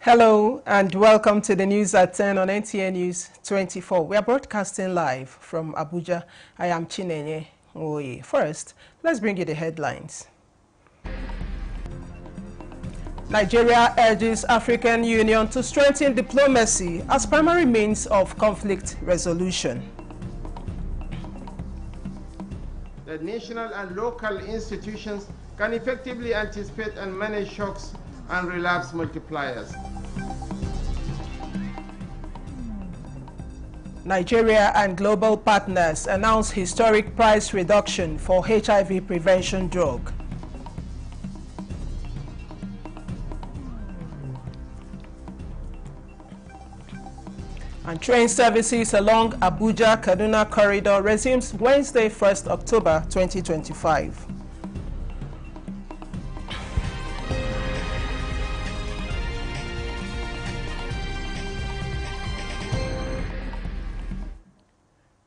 Hello and welcome to the news at 10 on NTN News 24. We are broadcasting live from Abuja. I am Chinenye Nwoye. First, let's bring you the headlines. Nigeria urges African Union to strengthen diplomacy as primary means of conflict resolution. The national and local institutions can effectively anticipate and manage shocks and relapse multipliers. Nigeria and global partners announce historic price reduction for HIV prevention drug. And train services along Abuja-Kaduna corridor resumes Wednesday, 1st October 2025.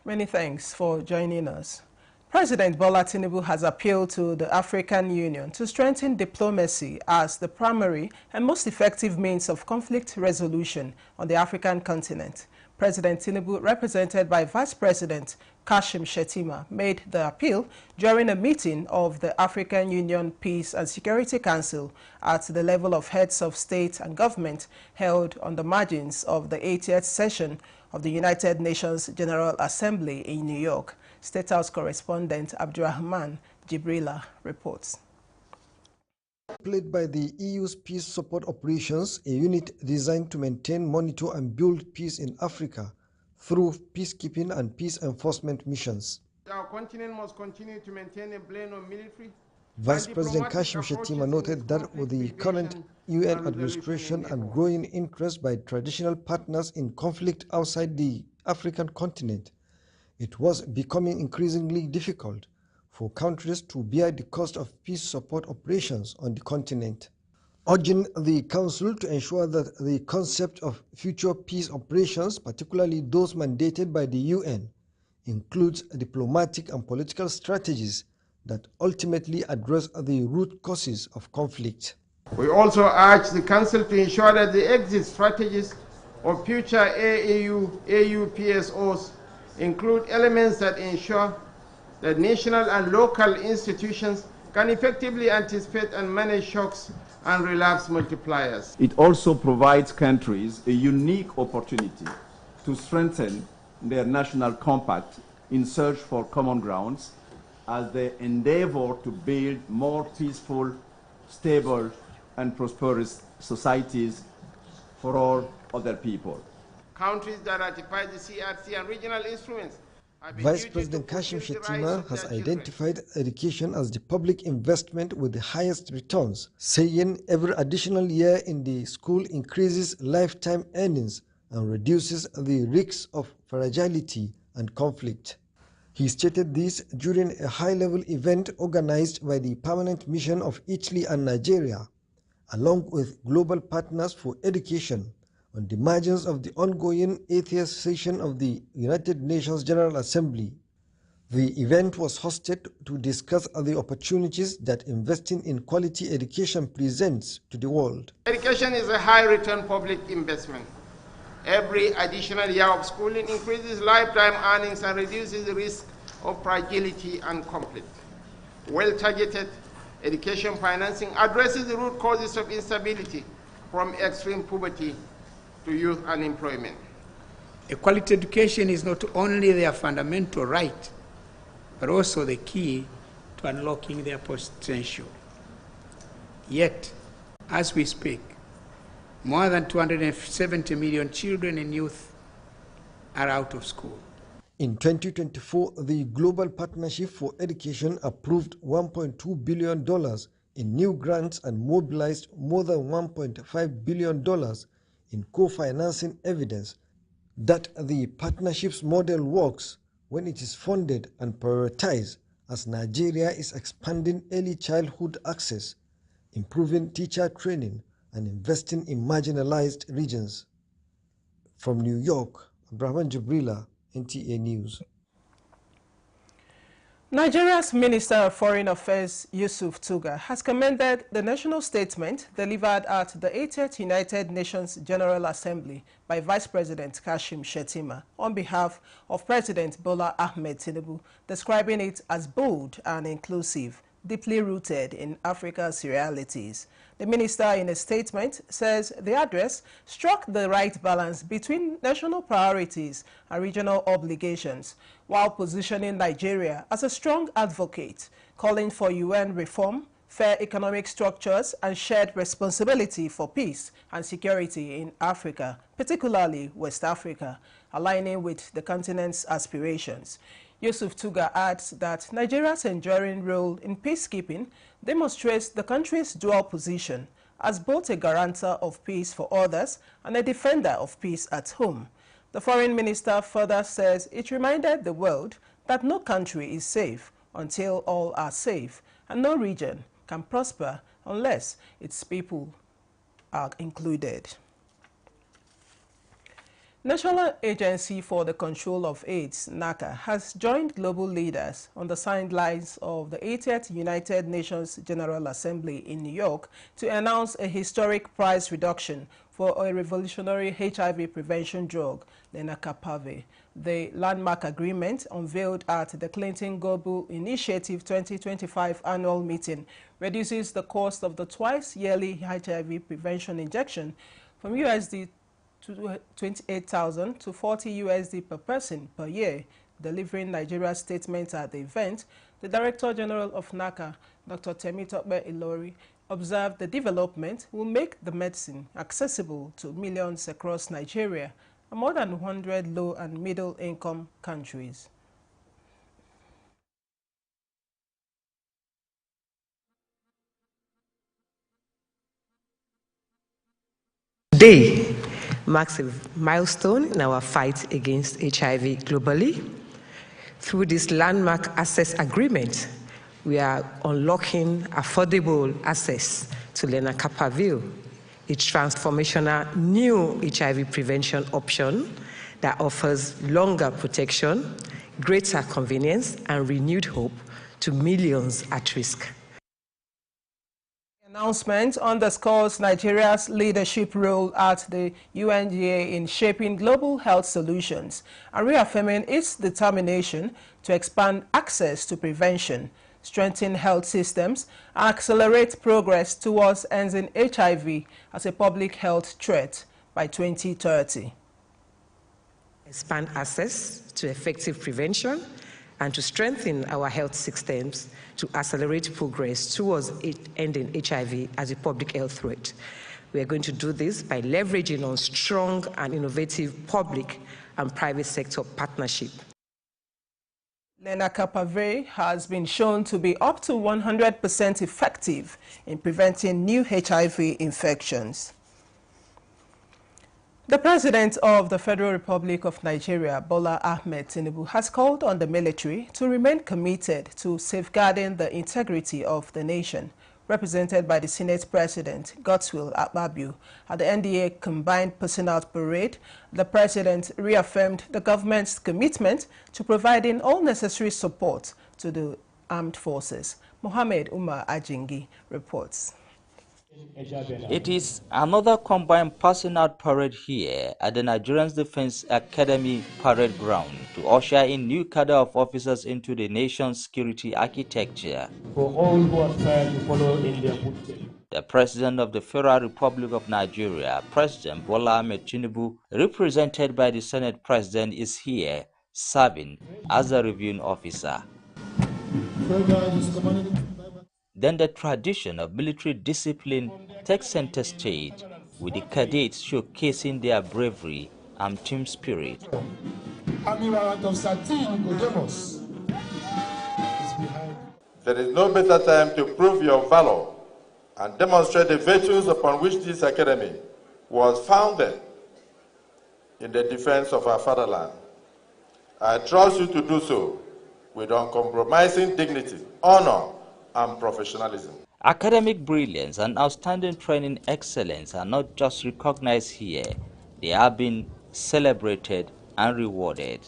Many thanks for joining us. President Bola Tinubu has appealed to the African Union to strengthen diplomacy as the primary and most effective means of conflict resolution on the African continent. President Tinubu, represented by Vice President Kashim Shettima, made the appeal during a meeting of the African Union Peace and Security Council at the level of heads of state and government held on the margins of the 80th session of the United Nations General Assembly in New York. State House correspondent Abdurrahman Jibrila reports. Played by the EU's peace support operations, a unit designed to maintain, monitor and build peace in Africa through peacekeeping and peace enforcement missions. Our continent must continue to maintain a blend of military. Vice President Kashim Shettima noted that with the current UN administration and growing interest by traditional partners in conflict outside the African continent, it was becoming increasingly difficult for countries to bear the cost of peace support operations on the continent, urging the Council to ensure that the concept of future peace operations, particularly those mandated by the UN, includes diplomatic and political strategies that ultimately address the root causes of conflict. We also urge the Council to ensure that the exit strategies of future AU PSOs include elements that ensure that national and local institutions can effectively anticipate and manage shocks and relapse multipliers. It also provides countries a unique opportunity to strengthen their national compact in search for common grounds as they endeavor to build more peaceful, stable, and prosperous societies for all other people. Countries that ratify the CRC and regional instruments. Vice President Kashim Shettima has identified education as the public investment with the highest returns, saying every additional year in the school increases lifetime earnings and reduces the risks of fragility and conflict. He stated this during a high-level event organized by the Permanent Mission of Italy and Nigeria, along with global partners for education, on the margins of the ongoing 80th session of the United Nations General Assembly. The event was hosted to discuss the opportunities that investing in quality education presents to the world. Education is a high-return public investment. Every additional year of schooling increases lifetime earnings and reduces the risk of fragility and conflict. Well-targeted education financing addresses the root causes of instability, from extreme poverty to youth unemployment. A quality education is not only their fundamental right, but also the key to unlocking their potential. Yet, as we speak, more than 270 million children and youth are out of school. In 2024, the Global Partnership for Education approved $1.2 billion in new grants and mobilized more than $1.5 billion in co-financing, evidence that the partnership's model works when it is funded and prioritized, as Nigeria is expanding early childhood access, improving teacher training, and investing in marginalized regions. From New York, Abdurrahman Jibrila, NTA News. Nigeria's Minister of Foreign Affairs, Yusuf Tuga, has commended the national statement delivered at the 80th United Nations General Assembly by Vice President Kashim Shettima on behalf of President Bola Ahmed Tinubu, describing it as bold and inclusive, deeply rooted in Africa's realities. The minister, in a statement, says the address struck the right balance between national priorities and regional obligations, while positioning Nigeria as a strong advocate, calling for UN reform, fair economic structures, and shared responsibility for peace and security in Africa, particularly West Africa, aligning with the continent's aspirations. Yusuf Tuga adds that Nigeria's enduring role in peacekeeping demonstrates the country's dual position as both a guarantor of peace for others and a defender of peace at home. The foreign minister further says it reminded the world that no country is safe until all are safe, and no region can prosper unless its people are included. National Agency for the Control of AIDS, NACA, has joined global leaders on the sidelines of the 80th United Nations General Assembly in New York to announce a historic price reduction for a revolutionary HIV prevention drug, lenacapavir. The landmark agreement unveiled at the Clinton Global Initiative 2025 annual meeting reduces the cost of the twice-yearly HIV prevention injection from USD to 28,000 to 40 USD per person per year. Delivering Nigeria's statement at the event, the Director General of NACA, Dr. Temitope Ilori, observed the development will make the medicine accessible to millions across Nigeria and more than 100 low and middle income countries. Today marks a milestone in our fight against HIV globally. Through this landmark access agreement, we are unlocking affordable access to lenacapavir, a transformational new HIV prevention option that offers longer protection, greater convenience, and renewed hope to millions at risk. The announcement underscores Nigeria's leadership role at the UNGA in shaping global health solutions and reaffirming its determination to expand access to prevention, strengthen health systems, and accelerate progress towards ending HIV as a public health threat by 2030. Expand access to effective prevention and to strengthen our health systems to accelerate progress towards ending HIV as a public health threat. We are going to do this by leveraging on strong and innovative public and private sector partnership. Lenacapavir has been shown to be up to 100% effective in preventing new HIV infections. The President of the Federal Republic of Nigeria, Bola Ahmed Tinubu, has called on the military to remain committed to safeguarding the integrity of the nation, represented by the Senate President, Godswill Akpabio. At the NDA Combined Personnel Parade, the President reaffirmed the government's commitment to providing all necessary support to the armed forces. Mohammed Umar Ajingi reports. It is another combined passing out parade here at the Nigerian Defense Academy parade ground to usher in new cadre of officers into the nation's security architecture. For all who aspire to follow in their footsteps. The President of the Federal Republic of Nigeria, President Bola Ahmed Tinubu, represented by the Senate President, is here serving as a reviewing officer. Then the tradition of military discipline takes center stage, with the cadets showcasing their bravery and team spirit. There is no better time to prove your valor and demonstrate the virtues upon which this academy was founded in the defense of our fatherland. I trust you to do so with uncompromising dignity, honor, and professionalism. Academic brilliance and outstanding training excellence are not just recognized here, they are being celebrated and rewarded.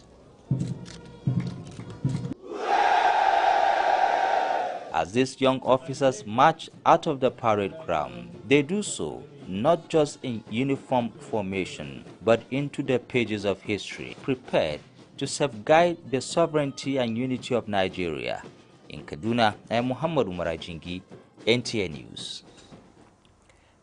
As these young officers march out of the parade ground, they do so not just in uniform formation, but into the pages of history, prepared to safeguard the sovereignty and unity of Nigeria. In Kaduna, I am Muhammad Umar Ajingi, NTA News.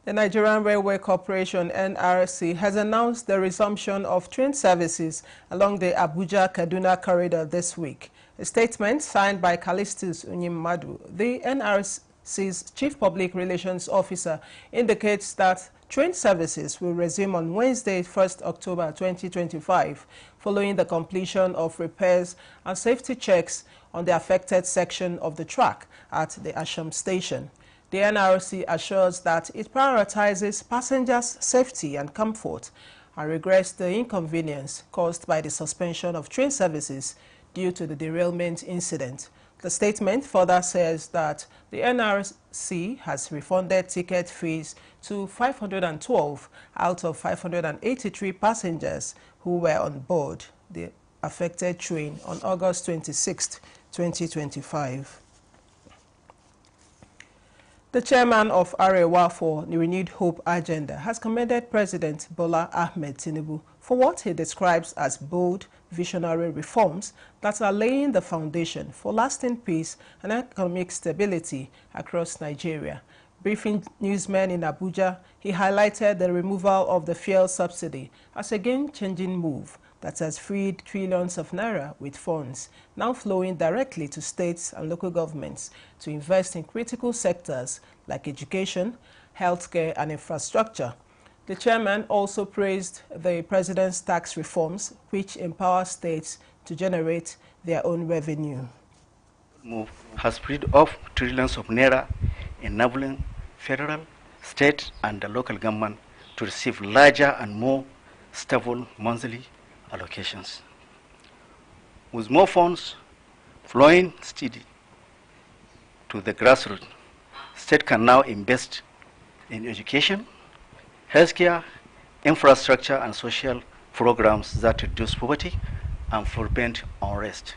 The Nigerian Railway Corporation, NRC, has announced the resumption of train services along the Abuja-Kaduna corridor this week. A statement signed by Callistus Unyimadu, the NRC's Chief Public Relations Officer, indicates that train services will resume on Wednesday, 1st October 2025, following the completion of repairs and safety checks on the affected section of the track at the Asham station. The NRC assures that it prioritizes passengers' safety and comfort and regrets the inconvenience caused by the suspension of train services due to the derailment incident. The statement further says that the NRC has refunded ticket fees to 512 out of 583 passengers who were on board the affected train on August 26, 2025. The chairman of Arewa for the Renewed Hope Agenda has commended President Bola Ahmed Tinubu for what he describes as bold, visionary reforms that are laying the foundation for lasting peace and economic stability across Nigeria. Briefing newsmen in Abuja, he highlighted the removal of the fuel subsidy as a game-changing move that has freed trillions of naira with funds now flowing directly to states and local governments to invest in critical sectors like education, healthcare, and infrastructure. The chairman also praised the president's tax reforms, which empower states to generate their own revenue. Move has freed up trillions of naira, enabling federal, state, and the local government to receive larger and more stable monthly allocations. With more funds flowing steady to the grassroots, state can now invest in education, healthcare, infrastructure, and social programs that reduce poverty and prevent unrest.